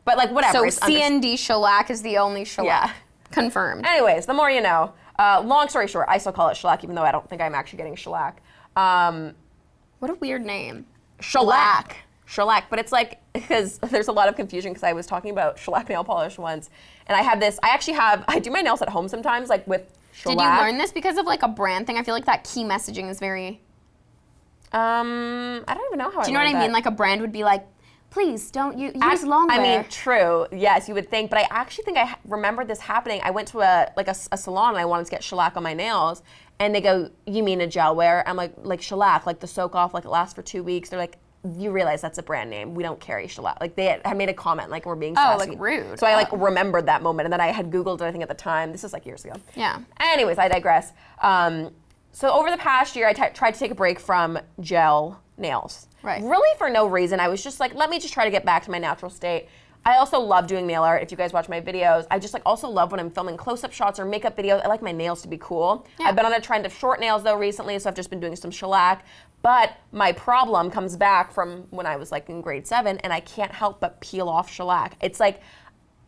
But like whatever. So it's CND Shellac is the only Shellac. Yeah. Confirmed. Anyways, the more you know. Long story short, I still call it Shellac, even though I don't think I'm actually getting Shellac. What a weird name. Shellac. Shellac, but it's like, because there's a lot of confusion because I was talking about Shellac nail polish once, and I do my nails at home sometimes, like with Shellac. Did you learn this because of like a brand thing? I feel like that key messaging is very... I don't even know how Do you know what I mean? Like a brand would be like, please don't use longwear. I mean, true. Yes, you would think, but I actually think I remember this happening. I went to a salon and I wanted to get shellac on my nails, and they go, "You mean a gel wear?" I'm like shellac, like the soak off, like it lasts for 2 weeks. They're like, "You realize that's a brand name. We don't carry shellac." Like they had made a comment, like we're being sassy. like rude. So I like remembered that moment, and then I had Googled it, I think at the time. This is like years ago. Yeah. Anyways, I digress. So over the past year, I tried to take a break from gel nails. Right. Really for no reason. I was just like, let me just try to get back to my natural state. I also love doing nail art. If you guys watch my videos, I just like also love when I'm filming close-up shots or makeup videos. I like my nails to be cool. Yeah. I've been on a trend of short nails though recently, so I've just been doing some shellac. But my problem comes back from when I was like in grade 7, and I can't help but peel off shellac. It's like,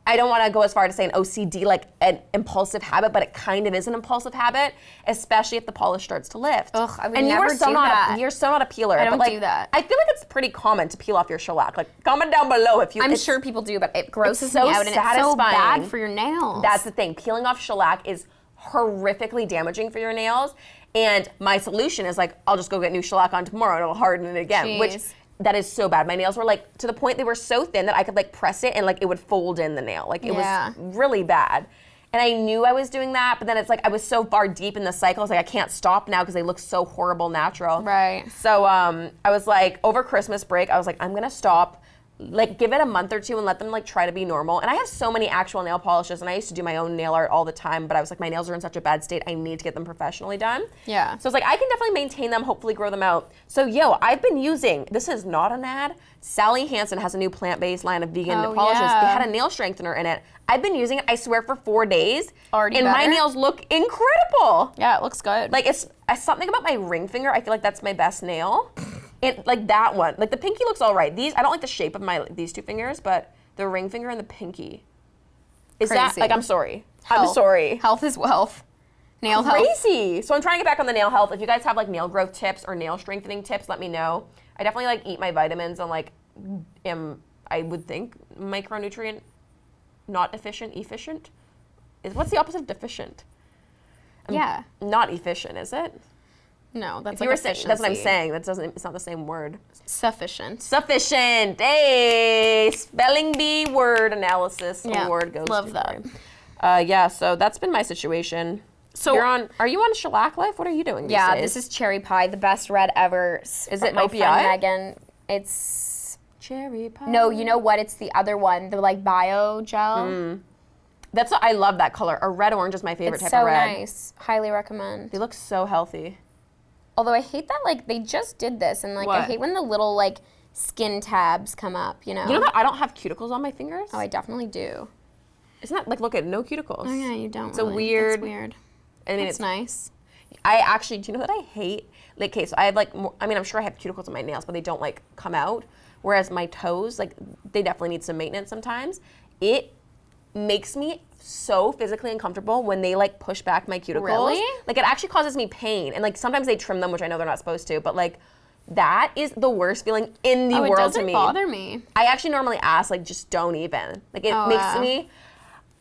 I don't want to go as far to say an OCD, like an impulsive habit, but it kind of is an impulsive habit, especially if the polish starts to lift. Ugh, I would and never you are so do not that. You're so not a peeler. I don't but like, do that. I feel like it's pretty common to peel off your shellac. Like, comment down below if you. I'm sure people do, but it grosses so me out, and it's so bad satisfying. for your nails. That's the thing. Peeling off shellac is horrifically damaging for your nails. And my solution is like, I'll just go get new shellac on tomorrow and it'll harden it again. Which Jeez. that is so bad. My nails were like to the point they were so thin that I could like press it and like it would fold in the nail. Like it Yeah. was really bad. And I knew I was doing that, but then it's like I was so far deep in the cycle. It's like I can't stop now because they look so horrible natural. Right. So I was like, over Christmas break, I was like, I'm gonna stop. like give it a month or two and let them like try to be normal. And I have so many actual nail polishes, and I used to do my own nail art all the time, but I was like, my nails are in such a bad state, I need to get them professionally done. Yeah. So it's like, I can definitely maintain them, hopefully grow them out. So I've been using, this is not an ad, Sally Hansen has a new plant-based line of vegan polishes. yeah. They had a nail strengthener in it. I've been using it, I swear, for 4 days. Already and my better? nails look incredible. Yeah, it looks good. Like it's something about my ring finger, I feel like that's my best nail. It like that one. Like the pinky looks all right. I don't like the shape of these two fingers, but the ring finger and the pinky. Is that Crazy. like I'm sorry. Health. I'm sorry. Health is wealth. Nail health. Crazy. So I'm trying to get back on the nail health. If you guys have like nail growth tips or nail strengthening tips, let me know. I definitely like eat my vitamins and like am I would think micronutrient not deficient, efficient. What's the opposite of deficient? Yeah. Not efficient, is it? No, that's If like you were saying, that's what I'm efficiency. saying. It's not the same word. Sufficient. Sufficient. Hey, spelling bee word analysis award goes love to that. Corey. So that's been my situation. So are you on Shellac Life? What are you doing these Yeah, days? this is cherry pie, the best red ever. Is it my OPI? friend Megan? It's cherry pie. no, you know what? It's the other one, the like bio gel. I love that color. A red orange is my favorite It's type so of red. nice. Highly recommend. They look so healthy. Although I hate that like they just did this, and like I What? hate when the little like skin tabs come up. You know. You know that I don't have cuticles on my fingers? Oh, I definitely do. Isn't that like, look at no cuticles? Oh yeah, you don't. It's a really. weird- That's weird. I mean, It's nice. I actually, do you know what I hate? Like, okay, so I have like, I'm sure I have cuticles on my nails, but they don't like come out. Whereas my toes, like, they definitely need some maintenance sometimes. It makes me so physically uncomfortable when they like push back my cuticles. Really? Like, it actually causes me pain. And like, sometimes they trim them, which I know they're not supposed to, but like, that is the worst feeling in the Oh, it world to doesn't me. bother me. I actually normally ask, like, just don't even. Like, it Oh, makes wow. me,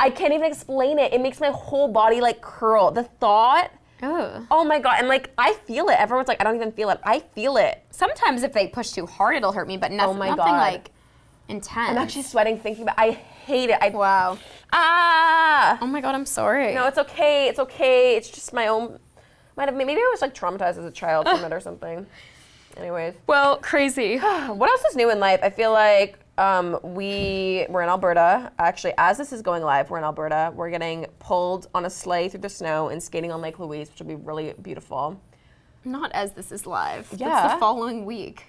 I can't even explain it. It makes my whole body like curl. The thought, Ugh. oh my God. And like, I feel it. Everyone's like, I don't even feel it. I feel it. Sometimes if they push too hard, it'll hurt me, but nothing, my nothing God. like intense. I'm actually sweating thinking about it. I hate it. Wow. Ah. Oh my God, I'm sorry. No, it's okay. It's okay. It's just my own, maybe I was like traumatized as a child from it or something. Anyways. Well, crazy. What else is new in life? I feel like we're in Alberta. Actually, as this is going live, we're in Alberta. We're getting pulled on a sleigh through the snow and skating on Lake Louise, which will be really beautiful. Not as this is live. Yeah. It's the following week.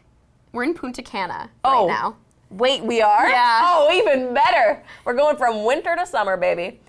We're in Punta Cana right now. Wait, we are? Yeah. Oh, even better. We're going from winter to summer, baby.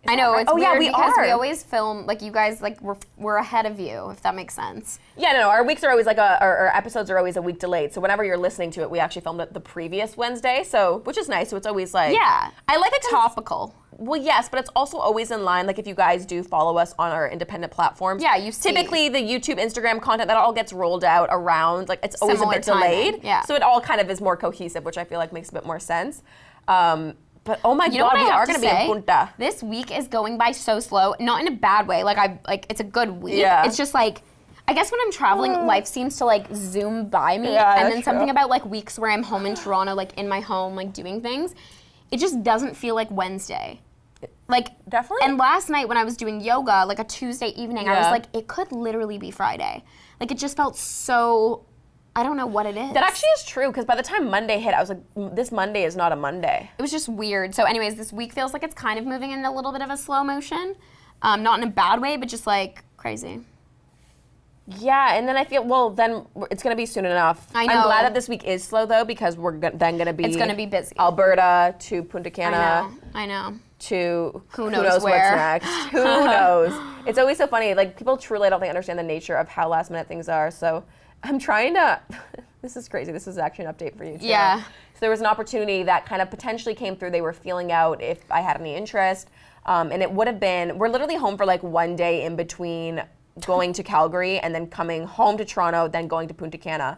I know, right? it's Oh, yeah, weird we because we are. always film, like you guys, like we're ahead of you, if that makes sense. Yeah, no, our weeks are always like our episodes are always a week delayed. So whenever you're listening to it, we actually filmed it the previous Wednesday, so which is nice. So it's always like Yeah. I like it Topical. Well, yes, but it's also always in line. Like if you guys do follow us on our independent platforms, Yeah, you see. typically the YouTube, Instagram content that all gets rolled out around. Like it's always Similar a bit delayed. timing, yeah. So it all kind of is more cohesive, which I feel like makes a bit more sense. But oh my You know God, what we I have are to going to be say? in Punta. This week is going by so slow, not in a bad way. Like it's a good week. Yeah. It's just like, I guess when I'm traveling, life seems to like zoom by me. Yeah, and that's then something true. about like weeks where I'm home in Toronto, like in my home, like doing things, it just doesn't feel like Wednesday. Like Definitely. And last night when I was doing yoga, like a Tuesday evening, I was Yeah. like, it could literally be Friday. Like it just felt so, I don't know what it is. That actually is true, because by the time Monday hit, I was like, this Monday is not a Monday. It was just weird. So anyways, this week feels like it's kind of moving in a little bit of a slow motion. Not in a bad way, but just like crazy. Yeah, and then I feel, well, then it's going to be soon enough. I I'm know. glad that this week is slow, though, because we're then going to be... It's gonna be busy. Alberta to Punta Cana. I know. To Who knows where. what's next. Who knows? It's always so funny. Like, people truly, I don't think, understand the nature of how last minute things are. So I'm trying to, this is crazy. This is actually an update for you, too. Yeah. So there was an opportunity that kind of potentially came through. They were feeling out if I had any interest. And it would have been, we're literally home for like one day in between going to Calgary and then coming home to Toronto, then going to Punta Cana.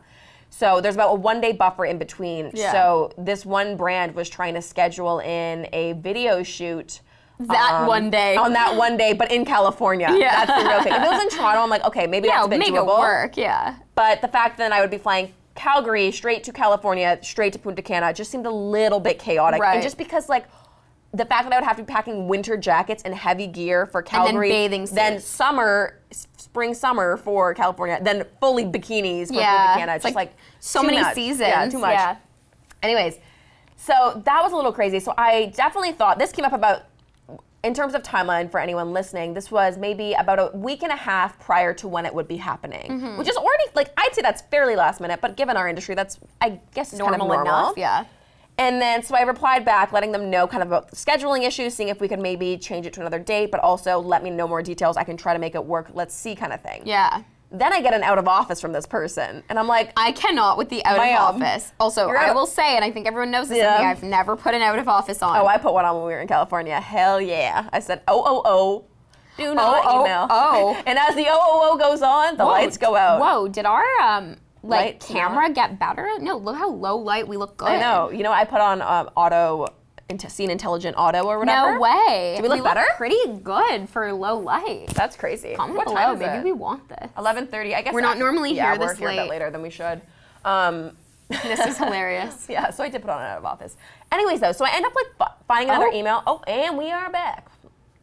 So there's about a 1 day buffer in between. Yeah. So this one brand was trying to schedule in a video shoot That one day. on that one day, but in California. Yeah. That's the real thing. If it was in Toronto, I'm like, okay, maybe that's a bit make doable. it work. Yeah. But the fact that I would be flying Calgary straight to California, straight to Punta Cana, just seemed a little bit chaotic. Right. And just because like the fact that I would have to be packing winter jackets and heavy gear for Calgary, bathing then suits. spring, summer for California, then fully bikinis for Yeah. Punta Cana. It's Just like so too many much. seasons. Yeah, too much. Yeah. Anyways, so that was a little crazy. So I definitely thought, this came up about, in terms of timeline for anyone listening, this was maybe about a week and a half prior to when it would be happening, which is already, like, I'd say that's fairly last minute, but given our industry, that's, I guess, it's kind of normal enough, yeah. And then, so I replied back, letting them know kind of about scheduling issues, seeing if we could maybe change it to another date, but also let me know more details. I can try to make it work. Let's see kind of thing. Yeah. Then I get an out of office from this person, and I'm like, I cannot with the out of office. Also, I will say, and I think everyone knows this of me, I've never put an out of office on. Oh, I put one on when we were in California. Hell yeah. I said, do not email. And as the goes on, the lights go out. Whoa, did our camera get better? No, look how low light we look good. I know. You know, I put on scene intelligent auto or whatever. No way. Do we look better? Look pretty good for low light. That's crazy. Comment below. Maybe we want this. 11:30. I guess we're not normally here this late. We're here a bit later than we should. This is hilarious. Yeah, so I did put on an out of office. Anyways, though, so I end up like finding another email. Oh, and we are back.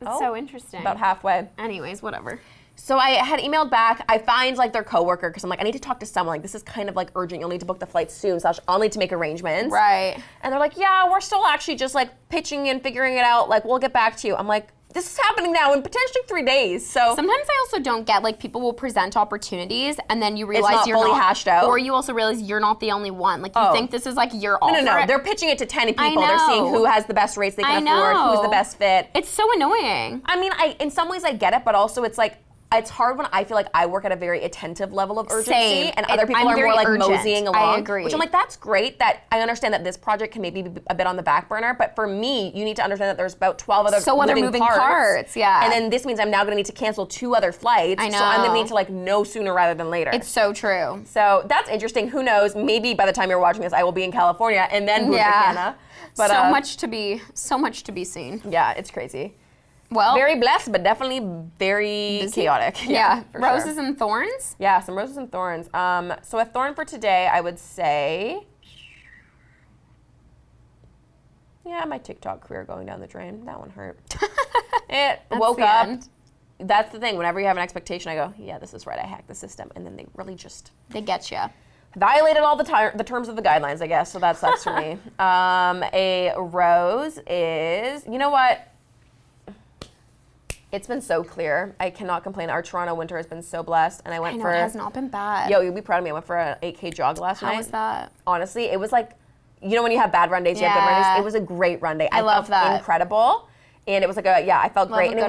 It's so interesting. About halfway. Anyways, whatever. So I had emailed back. I find like their coworker because I'm like, I need to talk to someone. Like, this is kind of like urgent. You'll need to book the flight soon. So I'll need to make arrangements. Right. And they're like, yeah, we're still actually just like pitching and figuring it out. Like, we'll get back to you. I'm like, this is happening now in potentially 3 days. So sometimes I also don't get, like, people will present opportunities and then you realize it's not fully hashed out. Or you also realize you're not the only one. Like, you think this is like your offer. No. They're pitching it to 10 people. They're seeing who has the best rates they can afford, who's the best fit. It's so annoying. I mean, in some ways I get it, but also it's like, it's hard when I feel like I work at a very attentive level of urgency and other people are more like moseying along. I agree. Which I'm like, that's great that I understand that this project can maybe be a bit on the back burner, but for me, you need to understand that there's about 12 other moving parts. Yeah. And then this means I'm now gonna need to cancel 2 other flights. I know. So I'm gonna need to like know sooner rather than later. It's so true. So that's interesting. Who knows? Maybe by the time you're watching this, I will be in California and then move to Canada. But so much to be seen. Yeah, it's crazy. Well, very blessed, but definitely very chaotic. Yeah, roses and thorns? Yeah, some roses and thorns. So a thorn for today, I would say, my TikTok career going down the drain. That one hurt. Woke up. That's the thing. Whenever you have an expectation, I go, yeah, this is right. I hacked the system. And then they really just... They get you. Violated all the terms of the guidelines, I guess. So that sucks for me. A rose is... You know what? It's been so clear. I cannot complain. Our Toronto winter has been so blessed, and I went for. It has not been bad. Yo, you'll be proud of me. I went for an 8K jog last night. How was that? Honestly, it was like, you know when you have bad run days, you have good run days. It was a great run day. I love that. Incredible, and it was like I felt great. And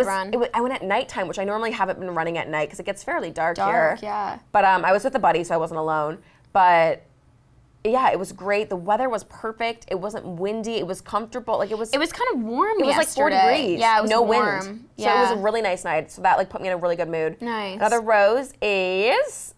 I went at nighttime, which I normally haven't been running at night because it gets fairly dark here. Dark, yeah. But I was with a buddy, so I wasn't alone. But. Yeah, it was great. The weather was perfect. It wasn't windy. It was comfortable. Like it was kind of warm. It was like 4 degrees. Yeah, it was no warm. Wind. So it was a really nice night. So that like put me in a really good mood. Nice. Another rose is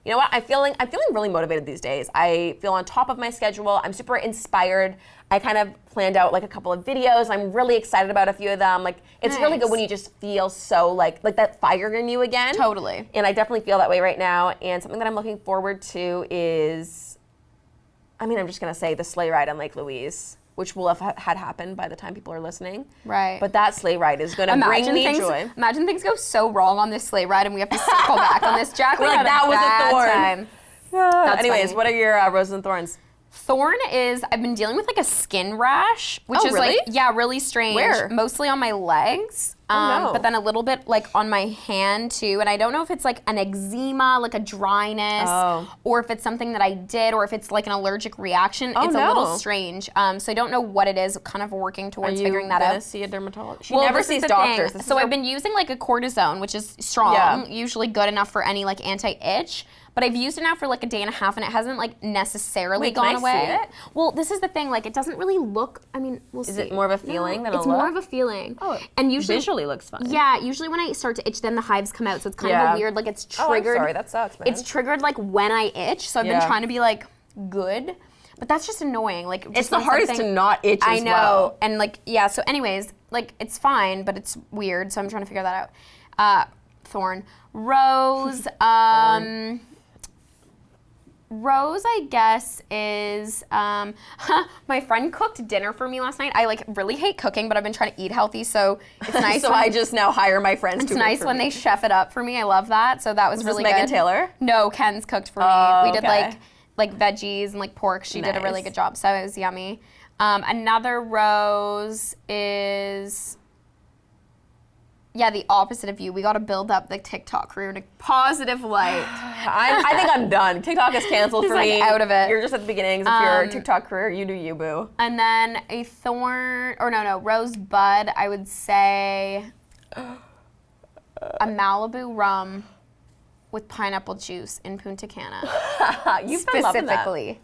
you know what? I'm feeling really motivated these days. I feel on top of my schedule. I'm super inspired. I kind of planned out like a couple of videos. I'm really excited about a few of them. Like it's really good when you just feel so like that fire in you again. Totally. And I definitely feel that way right now. And something that I'm looking forward to is, I'm just gonna say the sleigh ride on Lake Louise, which will have had happened by the time people are listening. Right. But that sleigh ride is gonna bring me joy. Imagine things go so wrong on this sleigh ride and we have to circle back on this. Jaclyn, like, that was a thorn. That's anyways, funny. What are your roses and thorns? Thorn is, I've been dealing with like a skin rash, which is really? like, really strange. Where? Mostly on my legs. No. But then a little bit like on my hand too. And I don't know if it's like an eczema, like a dryness, or if it's something that I did, or if it's like an allergic reaction. It's a little strange. So I don't know what it is, kind of working towards figuring that out. Are you gonna see a dermatologist? She never sees doctors. So I've been using like a cortisone, which is strong, usually good enough for any like anti-itch. But I've used it now for like a day and a half, and it hasn't like necessarily gone away. See it? Well, this is the thing. Like, it doesn't really look. We'll see. Is it more of a feeling than a look? It's more of a feeling. Oh, and usually visually looks fun. Yeah, usually when I start to itch, then the hives come out. So it's kind of a weird. Like it's triggered. Oh, I'm sorry, that sucks, man. It's triggered like when I itch. So I've been trying to be like good, but that's just annoying. Like it's the hardest to not itch. I know, and like So anyways, like it's fine, but it's weird. So I'm trying to figure that out. Thorn, rose. Rose, I guess, is, my friend cooked dinner for me last night. I like really hate cooking, but I've been trying to eat healthy, so it's nice. So I just now hire my friends to cook. It's nice when they chef it up for me. I love that. So that was really good. Megan Taylor? No, Ken's cooked for me. We did like like veggies and like pork. She did a really Nice. good job, so it was yummy. Another rose is, the opposite of you. We got to build up the TikTok career in a positive light. I think I'm done. TikTok is canceled for like, me. out of it. You're just at the beginnings of your TikTok career. You do you, boo. And then a rosebud, I would say a Malibu rum with pineapple juice in Punta Cana. You've been loving that. Specifically,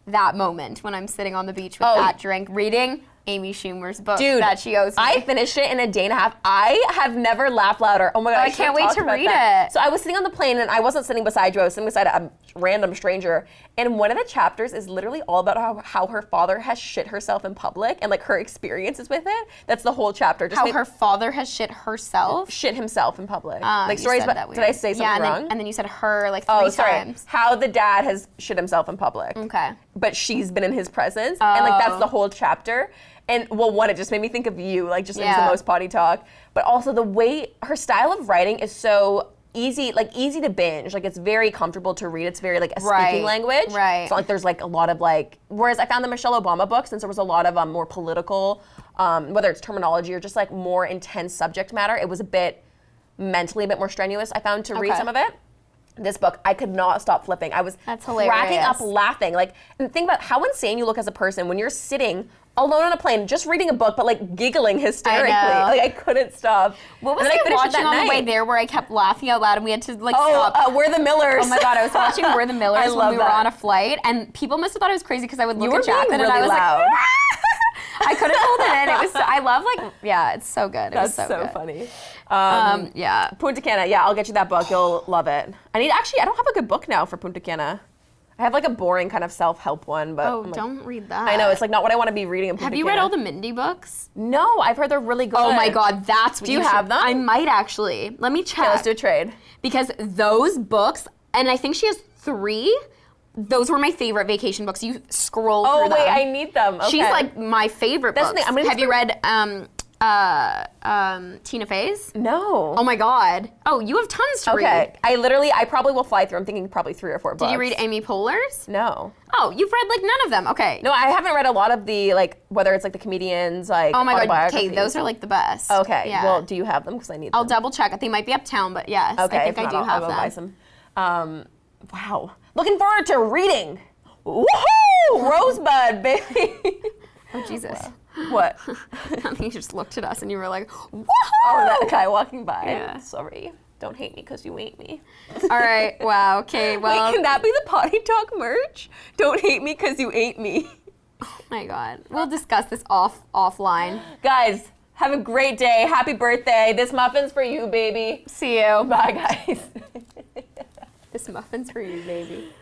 that moment when I'm sitting on the beach with that drink, reading Amy Schumer's book that she owes me. I finished it in a day and a half. I have never laughed louder. Oh my God, I can't wait to read it. it. So I was sitting on the plane and I wasn't sitting beside you, I was sitting beside a random stranger. And one of the chapters is literally all about how her father has shit herself in public and like her experiences with it. That's the whole chapter. Just how her father has shit herself? Shit himself in public. Like stories about, did I say something wrong? And then you said her like three times. How the dad has shit himself in public. Okay. But she's been in his presence. And like that's the whole chapter. And well, one, it just made me think of you, like just it was the most potty talk. But also the way her style of writing is so easy to binge. Like it's very comfortable to read. It's very like a speaking language. Right. It's not like there's like a lot of like, whereas I found the Michelle Obama book, since there was a lot of more political, whether it's terminology or just like more intense subject matter, it was a bit mentally a bit more strenuous, I found, to read some of it. This book, I could not stop flipping. I was cracking up laughing. Like, and think about how insane you look as a person when you're sitting alone on a plane, just reading a book, but like giggling hysterically. Like I couldn't stop. What was I watching on the way there where I kept laughing out loud and we had to like stop? We're the Millers. Oh my God, I was watching We're the Millers when we were on a flight, and people must have thought I was crazy because I would look at Jaclyn and I was loud. like, I couldn't hold it in. It was. I love it's so good. That's so good. funny. Yeah. Punta Cana. Yeah, I'll get you that book. You'll love it. I don't have a good book now for Punta Cana. I have like a boring kind of self-help one, but don't read that. I know, it's like not what I want to be reading in Punta Cana. Have you read all the Mindy books? No, I've heard they're really good. Oh my God, that's what Do you have them? I might actually. Let me check. Okay, let's do a trade. Because those books, and I think she has 3, those were my favorite vacation books. You scroll through them. Oh wait, I need them. Okay. She's like my favorite That's books. the thing, Have you read Tina Fey's? No. Oh my God. Oh, you have tons to read. Okay, I probably will fly through. I'm thinking probably 3 or 4 books. Did you read Amy Poehler's? No. Oh, you've read like none of them. Okay. No, I haven't read a lot of the like, whether it's like the comedians, like Oh my God. autobiographies. Okay, those are like the best. Okay. Yeah. Well, do you have them? Because I need them. I'll double check. They might be uptown, but yes, Okay, I think if I not, do I'll have go them. buy some. Wow. Looking forward to reading. Woohoo! Rosebud, baby. Oh Jesus. What? I think you just looked at us and you were like, woohoo! Oh, that guy walking by. Yeah. Sorry. Don't hate me because you hate me. All right. Wow. Okay. Well. Wait, can that be the Potty Talk merch? Don't hate me because you ate me. Oh my God. We'll discuss this offline. Guys, have a great day. Happy birthday. This muffin's for you, baby. See you. Bye, guys. This muffin's for you, baby.